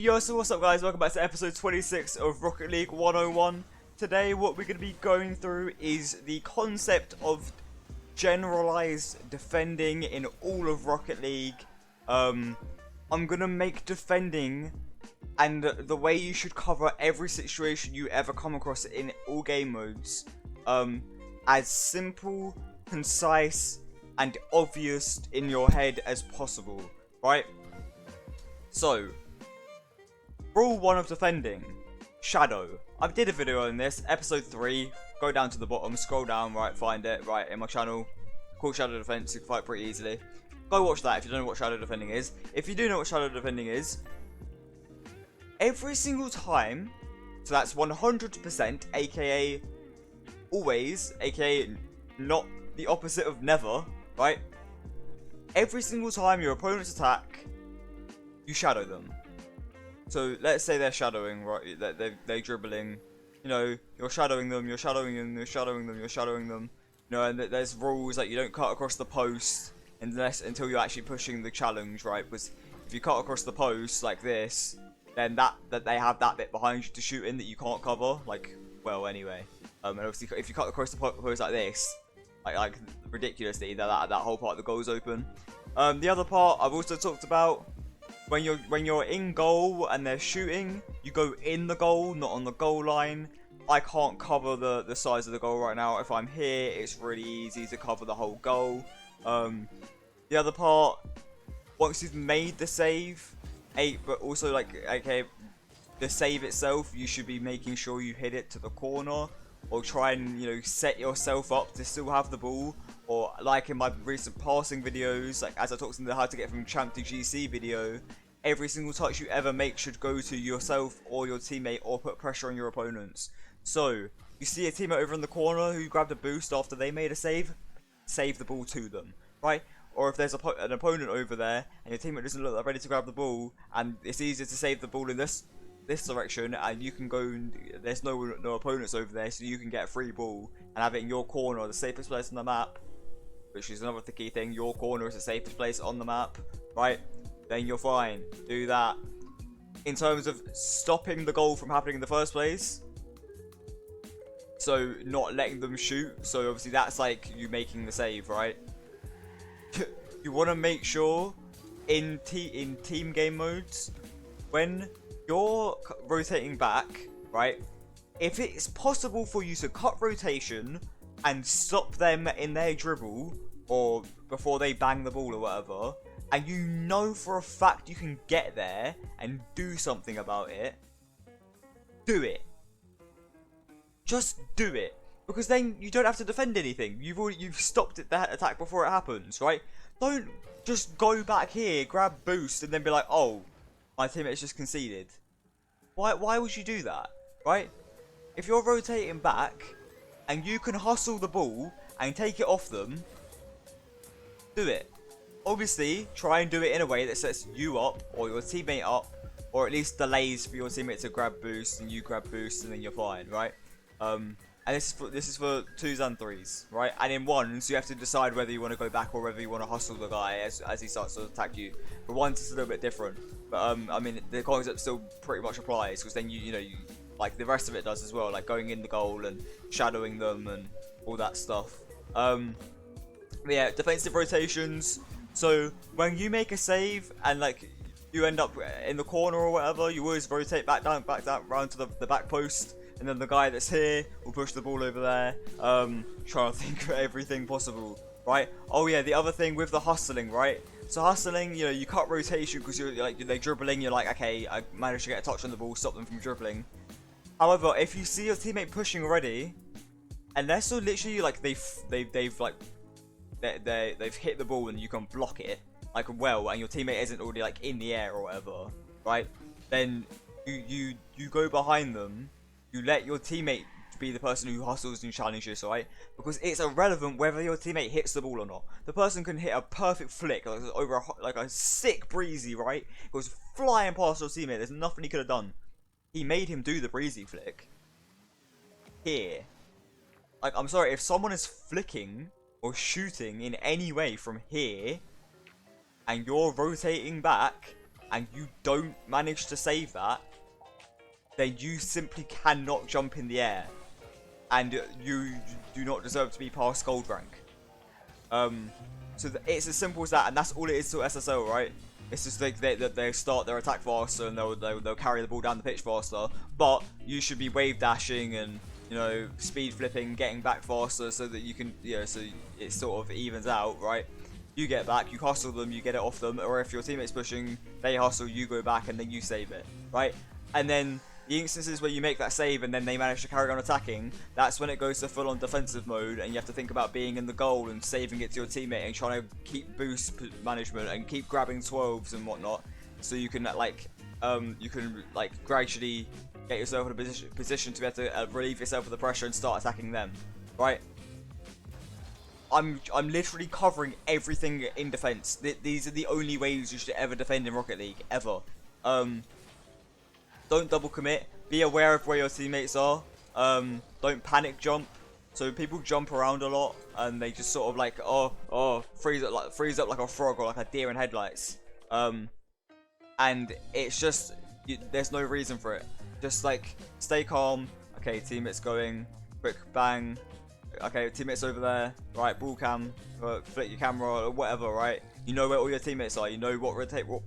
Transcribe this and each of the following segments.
Yo, so what's up guys, welcome back to episode 26 of Rocket League 101. Today what we're going to be going through is the concept of generalized defending in all of Rocket League. I'm going to make defending and the way you should cover every situation you ever come across in all game modes as simple, concise and obvious in your head as possible, right? So, rule 1 of defending, shadow. I did a video on this, episode 3, go down to the bottom, scroll down, right, find it, right, in my channel, called shadow defense, you can fight pretty easily. Go watch that if you don't know what shadow defending is. If you do know what shadow defending is, every single time, so that's 100%, aka always, aka not the opposite of never, right? Every single time your opponents attack, you shadow them. So let's say they're shadowing, right? They're dribbling. You know, you're shadowing them, you're shadowing them, you're shadowing them, you're shadowing them. You know, and there's rules like you don't cut across the post until you're actually pushing the challenge, right? Because if you cut across the post like this, then that they have that bit behind you to shoot in that you can't cover. Like, well, anyway. And obviously, if you cut across the post like this, like ridiculously, that whole part of the goal is open. The other part I've also talked about. When you're in goal and they're shooting, you go in the goal, not on the goal line. I can't cover the size of the goal right now. If I'm here, it's really easy to cover the whole goal. The other part, once you've made the save, but also like, okay, the save itself, you should be making sure you hit it to the corner, or try and, you know, set yourself up to still have the ball. Or like in my recent passing videos, like as I talked in the how to get from champ to GC video, every single touch you ever make should go to yourself or your teammate or put pressure on your opponents. So, you see a teammate over in the corner who grabbed a boost after they made a save the ball to them, right? Or if there's an opponent over there and your teammate doesn't look ready to grab the ball and it's easier to save the ball in this direction and you can go, there's no opponents over there, so you can get a free ball and have it in your corner, the safest place on the map. Which is another key thing, your corner is the safest place on the map, right? Then you're fine, do that. In terms of stopping the goal from happening in the first place, so not letting them shoot, so obviously that's like you making the save, right? You want to make sure in team game modes, when you're rotating back, right? If it's possible for you to cut rotation and stop them in their dribble or before they bang the ball or whatever, and you know for a fact you can get there and do something about it, do it. Just do it, because then you don't have to defend anything. You've stopped that attack before it happens, right? Don't just go back here, grab boost, and then be like, oh, my teammate's just conceded. Why would you do that, right? If you're rotating back and you can hustle the ball and take it off them, do it. Obviously, try and do it in a way that sets you up or your teammate up, or at least delays for your teammate to grab boost and you grab boost and then you're fine, right? And this is for 2s and 3s, right? And in 1s, you have to decide whether you want to go back or whether you want to hustle the guy as he starts to attack you. For 1s, it's a little bit different, but I mean, the concept still pretty much applies, because then you like the rest of it does as well, like going in the goal and shadowing them and all that stuff. But yeah, defensive rotations. So when you make a save and like you end up in the corner or whatever, you always rotate back down, round to the back post, and then the guy that's here will push the ball over there. Trying to think of everything possible, right? Oh yeah, the other thing with the hustling, right? So hustling, you know, you cut rotation because you're like they're dribbling. You're like, okay, I managed to get a touch on the ball, stop them from dribbling. However, if you see your teammate pushing already, unless they're literally like they've hit the ball and you can block it like well, and your teammate isn't already like in the air or whatever, right? Then you go behind them, you let your teammate be the person who hustles and challenges, right? Because it's irrelevant whether your teammate hits the ball or not. The person can hit a perfect flick like over like a sick breezy, right? It goes flying past your teammate. There's nothing he could have done. He made him do the breezy flick. Here. Like, I'm sorry, if someone is flicking or shooting in any way from here, and you're rotating back, and you don't manage to save that, then you simply cannot jump in the air, and you do not deserve to be past gold rank. So it's as simple as that, and that's all it is to SSL, right? It's just like they start their attack faster, and they'll carry the ball down the pitch faster, but you should be wave dashing and, you know, speed flipping, getting back faster, so that you can, you know, so it sort of evens out, right? You get back, you hustle them, you get it off them, or if your teammate's pushing, they hustle, you go back, and then you save it, right? And then the instances where you make that save and then they manage to carry on attacking, that's when it goes to full-on defensive mode, and you have to think about being in the goal and saving it to your teammate and trying to keep boost management and keep grabbing 12s and whatnot, so you can gradually get yourself in a position to be able to relieve yourself of the pressure and start attacking them, right? I'm literally covering everything in defense. These are the only ways you should ever defend in Rocket League, ever. Don't double commit. Be aware of where your teammates are. Don't panic jump. So people jump around a lot and they just sort of like freeze up like a frog or like a deer in headlights. And it's just there's no reason for it. Just like stay calm. Okay, teammates going. Quick bang. Okay, teammates over there. Right, ball cam. Flick your camera or whatever. Right. You know where all your teammates are. You know what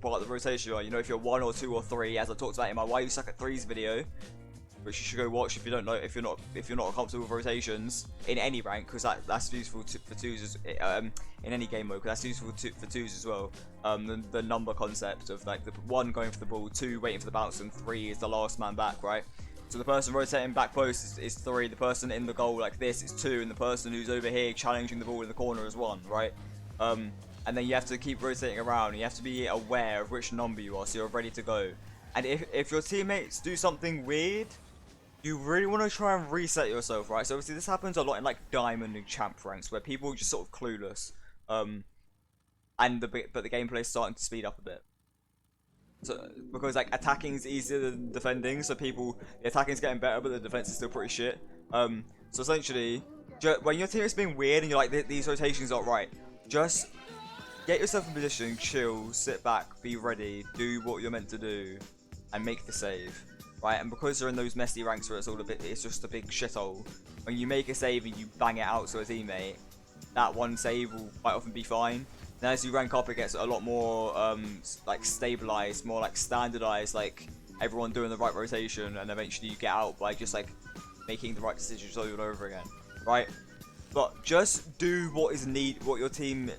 part of the rotation you are. You know if you're 1 or 2 or 3, as I talked about in my Why You Suck at Threes video, which you should go watch if you don't know, if you're not comfortable with rotations in any rank, because that's useful for twos in any game mode, because that's useful for twos as well. The number concept of like the 1 going for the ball, 2 waiting for the bounce, and 3 is the last man back, right? So the person rotating back post is 3, the person in the goal like this is 2, and the person who's over here challenging the ball in the corner is 1, right? And then you have to keep rotating around, and you have to be aware of which number you are, so you're ready to go. And if your teammates do something weird, you really want to try and reset yourself, right? So obviously this happens a lot in like Diamond and Champ ranks, where people are just sort of clueless, but the gameplay is starting to speed up a bit. So because like attacking is easier than defending, so the attacking is getting better, but the defense is still pretty shit. So essentially, when your teammate's being weird and you're like these rotations aren't right, just get yourself in position, chill, sit back, be ready, do what you're meant to do, and make the save, right? And because you're in those messy ranks where it's just a big shithole, when you make a save and you bang it out to a teammate, that one save will quite often be fine. Then as you rank up, it gets a lot more like stabilized, more like standardized, like everyone doing the right rotation, and eventually you get out by just like making the right decisions over and over again, right? But just do what your team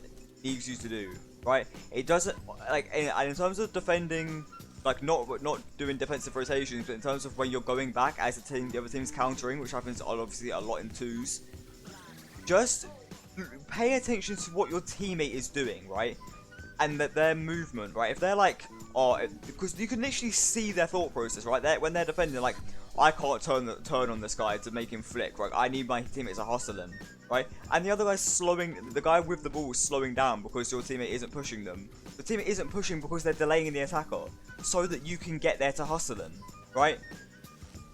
needs you to do, right? It doesn't like, and in terms of defending, like not doing defensive rotations, but in terms of when you're going back as the other team's countering, which happens obviously a lot in twos, just pay attention to what your teammate is doing, right? And that their movement, right? If they're like, because you can literally see their thought process, right? When they're defending, like, I can't turn on this guy to make him flick, right? I need my teammates to hustle him, right? And the other guy's the guy with the ball is slowing down because your teammate isn't pushing them. The teammate isn't pushing because they're delaying the attacker, so that you can get there to hustle them, right?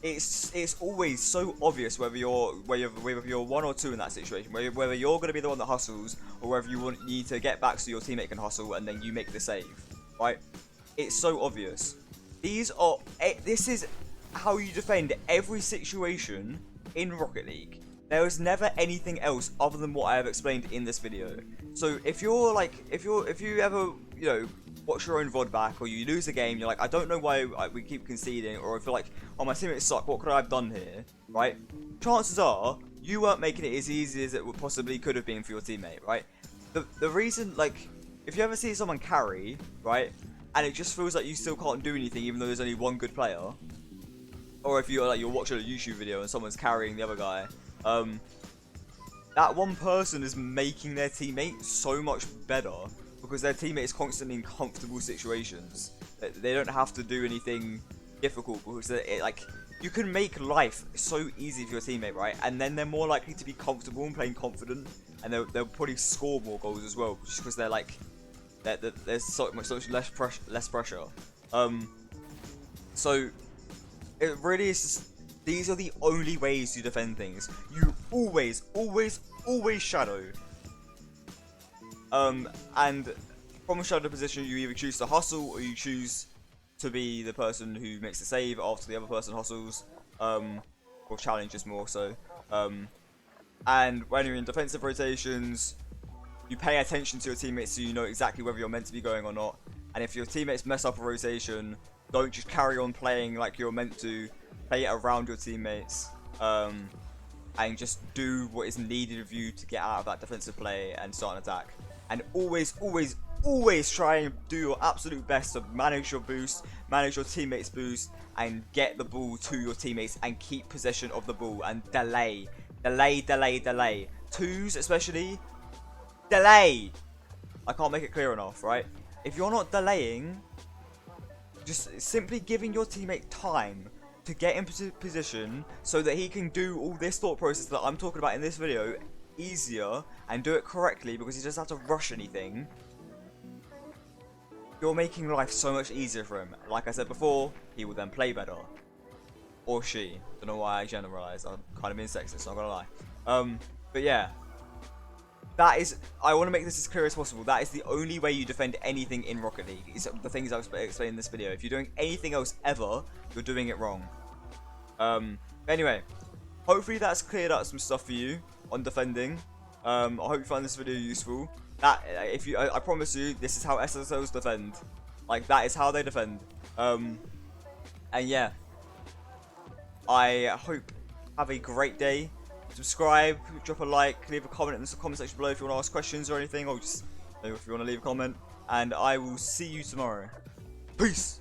It's always so obvious whether you're 1 or 2 in that situation, whether you're going to be the one that hustles, or whether you need to get back so your teammate can hustle and then you make the save, right? It's so obvious. This is how you defend every situation in Rocket League. There is never anything else other than what I have explained in this video. So if you ever, you know, watch your own VOD back, or you lose a game, you're like, I don't know why we keep conceding, or if you're like, oh, my teammates suck, what could I have done here, right? Chances are, you weren't making it as easy as it possibly could have been for your teammate, right? The reason, like, if you ever see someone carry, right, and it just feels like you still can't do anything even though there's only one good player, or if you're watching a YouTube video and someone's carrying the other guy, that one person is making their teammate so much better, because their teammate is constantly in comfortable situations. They don't have to do anything difficult, because you can make life so easy for your teammate, right? And then they're more likely to be comfortable and playing confident, and they'll probably score more goals as well, just because they're like, there's so much less pressure. So it really is just, these are the only ways you defend things. You always shadow. And from shadow position, you either choose to hustle or you choose to be the person who makes the save after the other person hustles, or challenges more so. And when you're in defensive rotations, you pay attention to your teammates so you know exactly whether you're meant to be going or not. And if your teammates mess up a rotation, don't just carry on playing like you're meant to. Play it around your teammates, and just do what is needed of you to get out of that defensive play and start an attack. And always, always, always try and do your absolute best to manage your boost, manage your teammates' boost, and get the ball to your teammates and keep possession of the ball and delay. Delay. Twos especially, delay. I can't make it clear enough, right? If you're not delaying, just simply giving your teammate time to get in position so that he can do all this thought process that I'm talking about in this video easier and do it correctly because he doesn't have to rush anything. You're making life so much easier for him. Like I said before, he will then play better. Or she. Don't know why I generalize. I'm kind of being sexist, not gonna lie. But yeah. That is, I want to make this as clear as possible. That is the only way you defend anything in Rocket League. Is the things I've explained in this video. If you're doing anything else ever, you're doing it wrong. Anyway, hopefully that's cleared up some stuff for you on defending. I hope you find this video useful. I promise you, this is how SSOs defend. Like, that is how they defend. And yeah, I hope have a great day. Subscribe, drop a like, leave a comment in the comment section below if you want to ask questions or anything, or just if you want to leave a comment. And I will see you tomorrow. Peace!